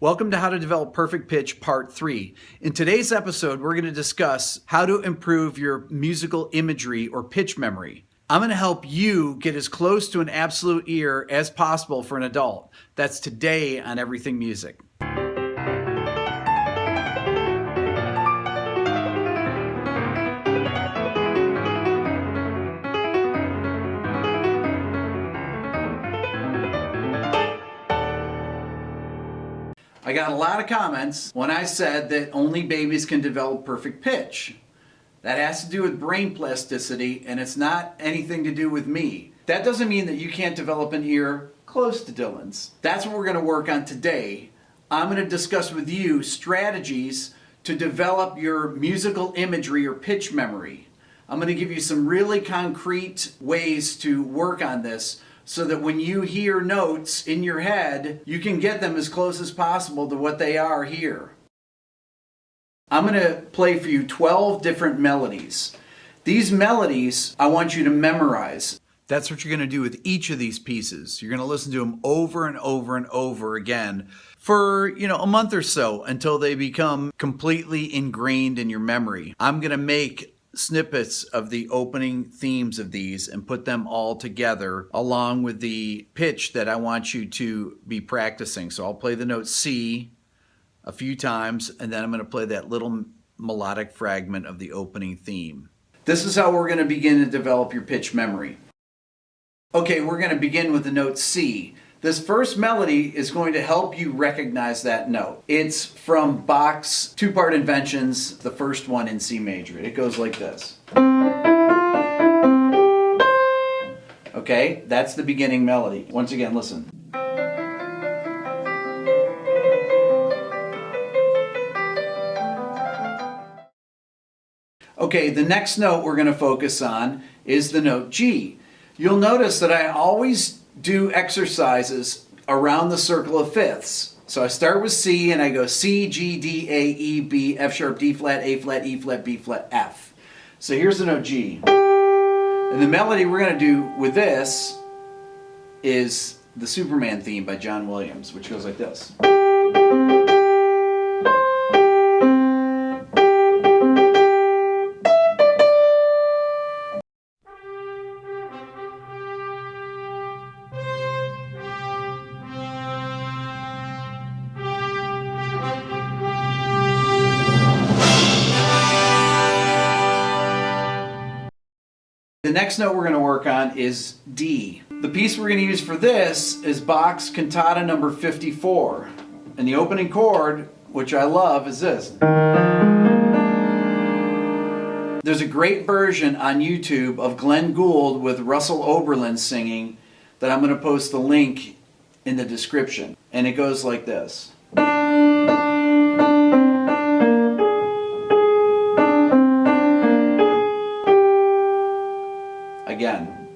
Welcome to How to Develop Perfect Pitch Part 3. In today's episode, we're going to discuss how to improve your musical imagery or pitch memory. I'm going to help you get as close to an absolute ear as possible for an adult. That's today on Everything Music. I got a lot of comments when I said that only babies can develop perfect pitch. That has to do with brain plasticity, and it's not anything to do with me. That doesn't mean that you can't develop an ear close to Dylan's. That's what we're going to work on today. I'm going to discuss with you strategies to develop your musical imagery or pitch memory. I'm going to give you some really concrete ways to work on this, so that when you hear notes in your head, you can get them as close as possible to what they are here. I'm going to play for you 12 different melodies. These melodies, I want you to memorize. That's what you're going to do with each of these pieces. You're going to listen to them over and over and over again for, a month or so until they become completely ingrained in your memory. I'm going to make snippets of the opening themes of these and put them all together along with the pitch that I want you to be practicing. So I'll play the note C a few times, and then I'm going to play that little melodic fragment of the opening theme. This is how we're going to begin to develop your pitch memory. Okay, we're going to begin with the note C. This first melody is going to help you recognize that note. It's from Bach's Two-Part Inventions, the first one in C major. It goes like this. Okay, that's the beginning melody. Once again, listen. Okay, the next note we're going to focus on is the note G. You'll notice that I always do exercises around the circle of fifths. So I start with C and I go C, G, D, A, E, B, F sharp, D flat, A flat, E flat, B flat, F. So here's the note G. And the melody we're going to do with this is the Superman theme by John Williams, which goes like this. The next note we're going to work on is D. The piece we're going to use for this is Bach's Cantata number 54. And the opening chord, which I love, is this. There's a great version on YouTube of Glenn Gould with Russell Oberlin singing that I'm going to post the link in the description. And it goes like this. Again.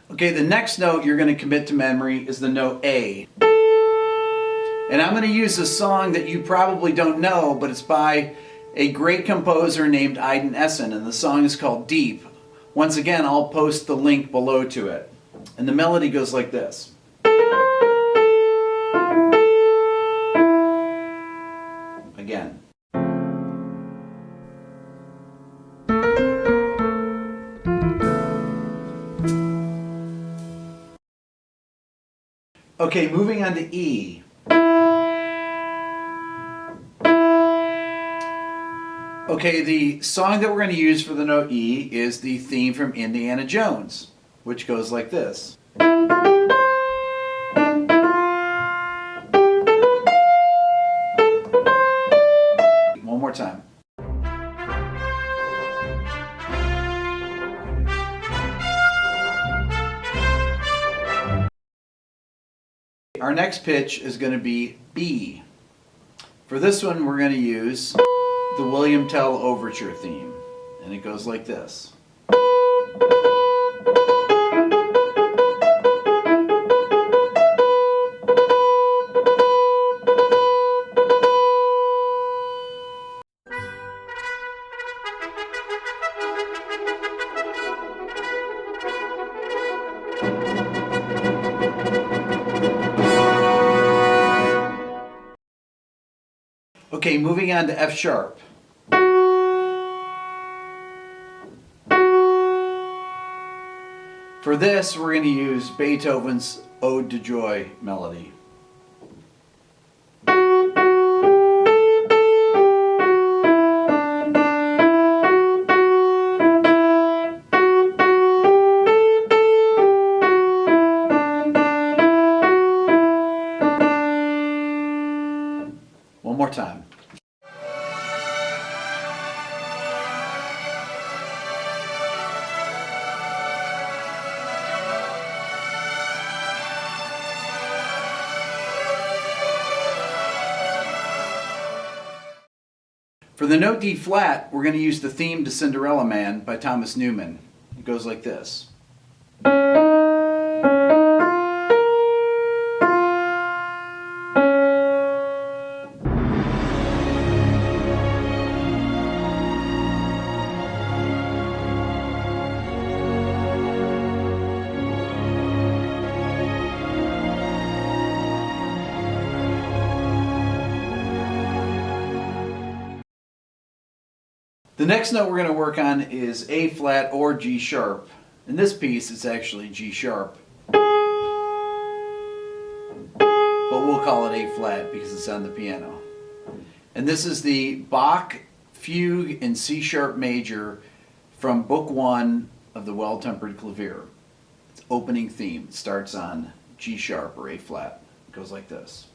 Okay, the next note you're going to commit to memory is the note A. And I'm going to use a song that you probably don't know, but it's by a great composer named Aiden Essen, and the song is called Deep. Once again, I'll post the link below to it. And the melody goes like this. Again. Okay, moving on to E. Okay, the song that we're going to use for the note E is the theme from Indiana Jones, which goes like this. One more time. Our next pitch is going to be B. For this one, we're going to use the William Tell Overture theme, and it goes like this. Okay, moving on to F sharp. For this, we're going to use Beethoven's Ode to Joy melody. One more time. For the note D flat, we're going to use the theme to Cinderella Man by Thomas Newman. It goes like this. The next note we're going to work on is A flat or G sharp. In this piece, it's actually G sharp. But we'll call it A flat because it's on the piano. And this is the Bach Fugue in C sharp major from Book 1 of the Well-Tempered Clavier. It's opening theme. It starts on G sharp or A flat. It goes like this.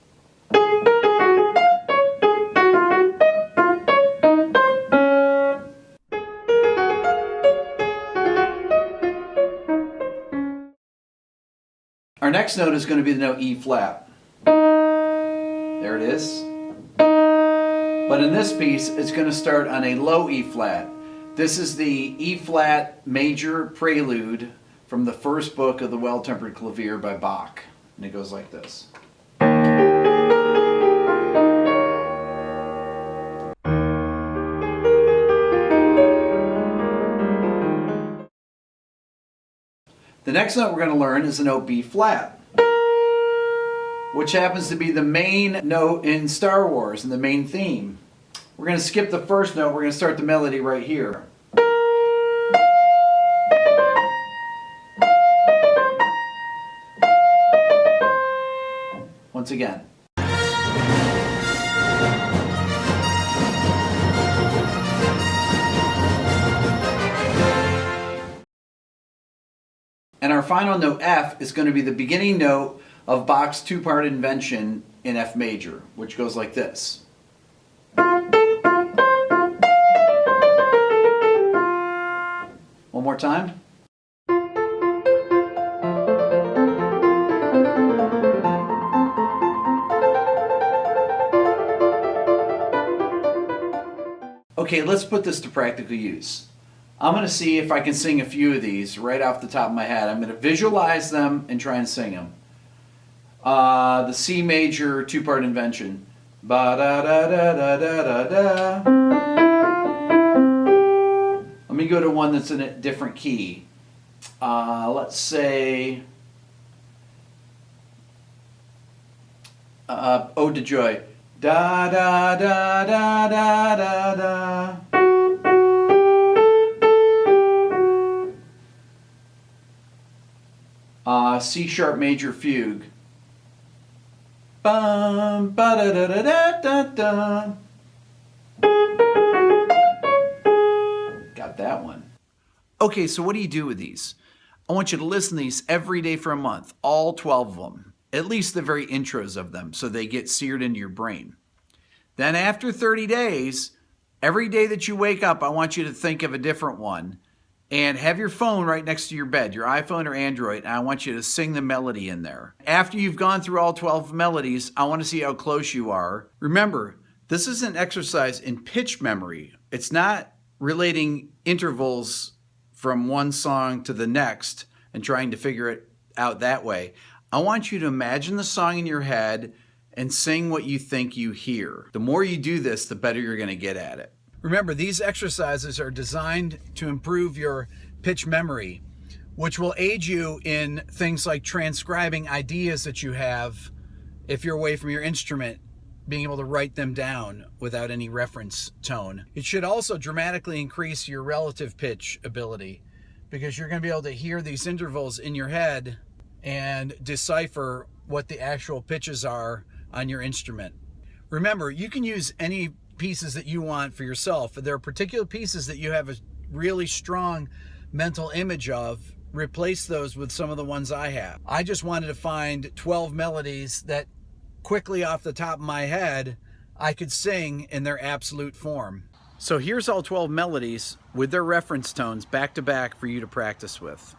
Our next note is going to be the note E flat. There it is. But in this piece, it's going to start on a low E flat. This is the E flat major prelude from the first book of the Well-Tempered Clavier by Bach. And it goes like this. The next note we're going to learn is the note B flat, which happens to be the main note in Star Wars and the main theme. We're going to skip the first note. We're going to start the melody right here. Once again. And our final note, F, is going to be the beginning note of Bach's two-part invention in F major, which goes like this. One more time. Okay, let's put this to practical use. I'm going to see if I can sing a few of these right off the top of my head. I'm going to visualize them and try and sing them. The C major two-part invention. Ba-da-da-da-da-da-da. Let me go to one that's in a different key. Let's say Ode to Joy. Da-da-da-da-da-da-da. C sharp major fugue. Bum, ba da da da da da. Got that one. Okay, so what do you do with these? I want you to listen to these every day for a month, all 12 of them, at least the very intros of them, so they get seared into your brain. Then after 30 days, every day that you wake up, I want you to think of a different one. And have your phone right next to your bed, your iPhone or Android, and I want you to sing the melody in there. After you've gone through all 12 melodies, I want to see how close you are. Remember, this is an exercise in pitch memory. It's not relating intervals from one song to the next and trying to figure it out that way. I want you to imagine the song in your head and sing what you think you hear. The more you do this, the better you're going to get at it. Remember, these exercises are designed to improve your pitch memory, which will aid you in things like transcribing ideas that you have if you're away from your instrument being able to write them down without any reference tone. It should also dramatically increase your relative pitch ability, because you're going to be able to hear these intervals in your head and decipher what the actual pitches are on your instrument. Remember, you can use any pieces that you want for yourself. If there are particular pieces that you have a really strong mental image of, replace those with some of the ones I have. I just wanted to find 12 melodies that quickly off the top of my head I could sing in their absolute form. So here's all 12 melodies with their reference tones back to back for you to practice with.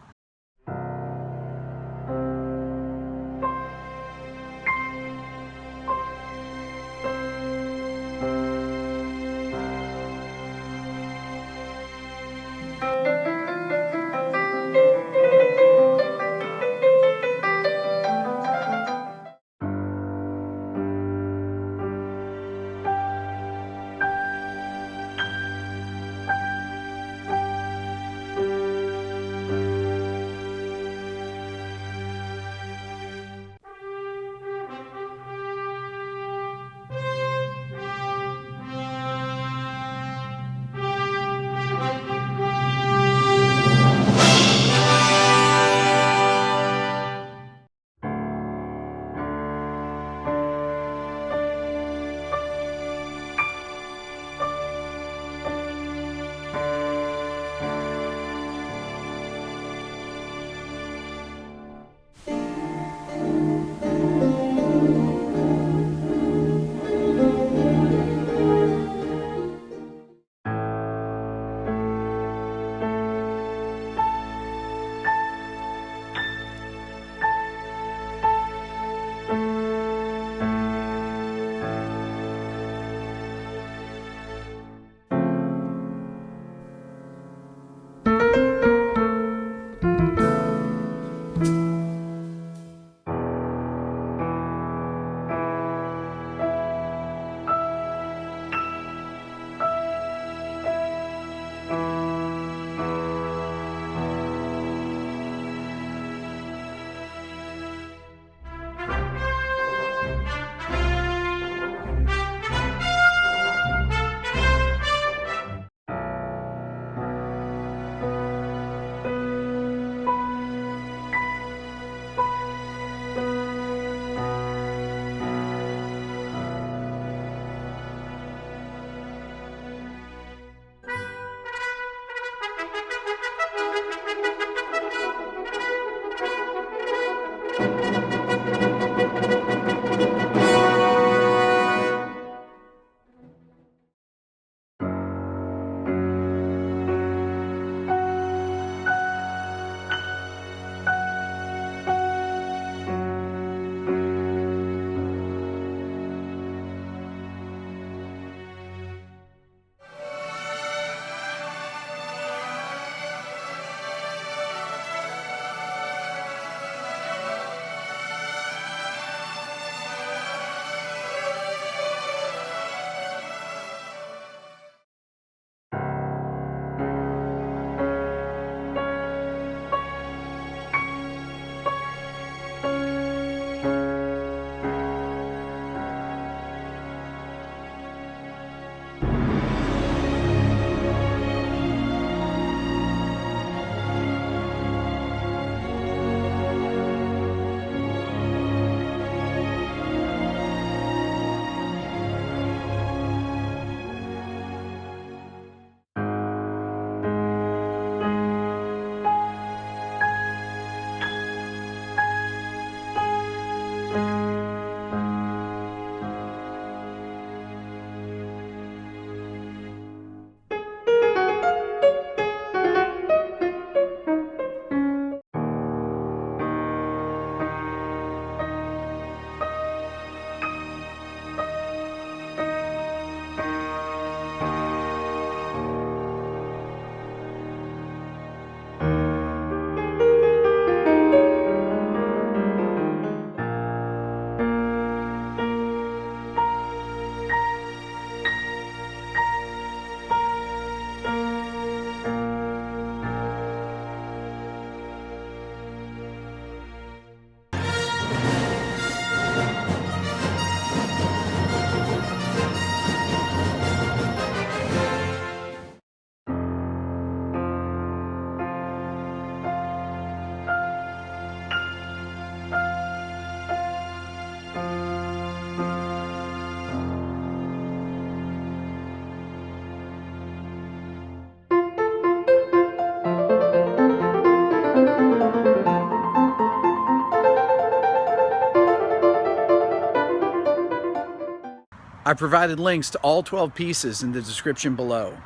I provided links to all 12 pieces in the description below.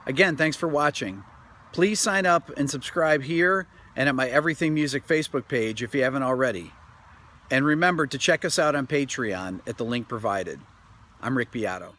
Again, thanks for watching. Please sign up and subscribe here and at my Everything Music Facebook page if you haven't already. And remember to check us out on Patreon at the link provided. I'm Rick Beato.